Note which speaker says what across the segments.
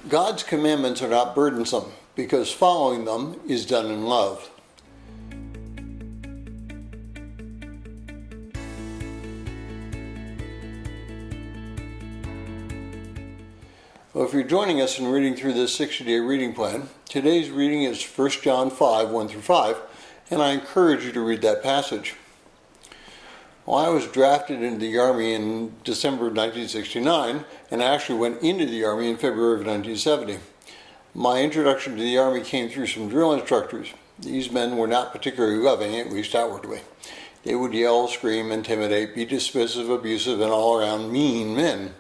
Speaker 1: God's commandments are not burdensome because following them is done in love. Well, if you're joining us in reading through this 60-day reading plan, today's reading is 1 John 5, 1-5, and I encourage you to read that passage. Well, I was drafted into the Army in December of 1969, and I actually went into the Army in February of 1970. My introduction to the Army came through some drill instructors. These men were not particularly loving, at least outwardly. They would yell, scream, intimidate, be dismissive, abusive, and all-around mean men.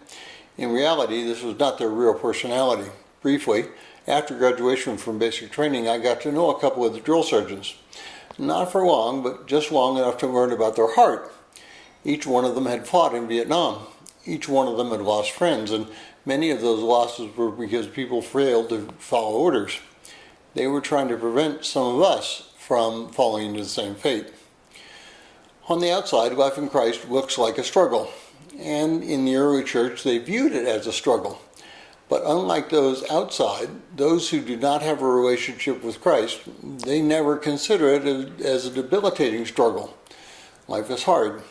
Speaker 1: In reality, this was not their real personality. Briefly, after graduation from basic training, I got to know a couple of the drill sergeants. Not for long, but just long enough to learn about their heart. Each one of them had fought in Vietnam. Each one of them had lost friends, and many of those losses were because people failed to follow orders. They were trying to prevent some of us from falling into the same fate. On the outside, life in Christ looks like a struggle. And in the early church, they viewed it as a struggle. But unlike those outside, those who do not have a relationship with Christ, they never consider it as a debilitating struggle. Life is hard.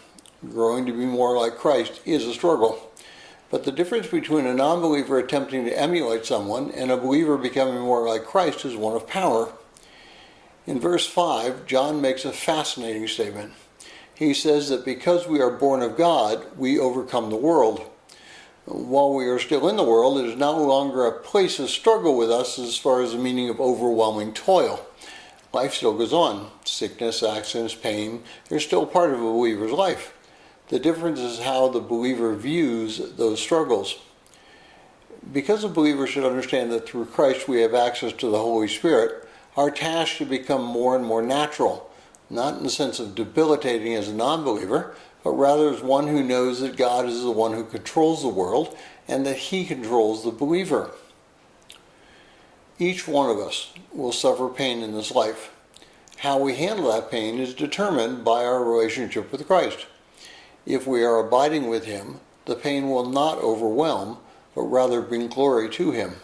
Speaker 1: Growing to be more like Christ is a struggle. But the difference between a non-believer attempting to emulate someone and a believer becoming more like Christ is one of power. In verse 5, John makes a fascinating statement. He says that because we are born of God, we overcome the world. While we are still in the world, it is no longer a place of struggle with us as far as the meaning of overwhelming toil. Life still goes on. Sickness, accidents, pain, they're still part of a believer's life. The difference is how the believer views those struggles. Because a believer should understand that through Christ we have access to the Holy Spirit, our task should become more and more natural. Not in the sense of debilitating as a non-believer, but rather as one who knows that God is the one who controls the world and that He controls the believer. Each one of us will suffer pain in this life. How we handle that pain is determined by our relationship with Christ. If we are abiding with Him, the pain will not overwhelm, but rather bring glory to Him.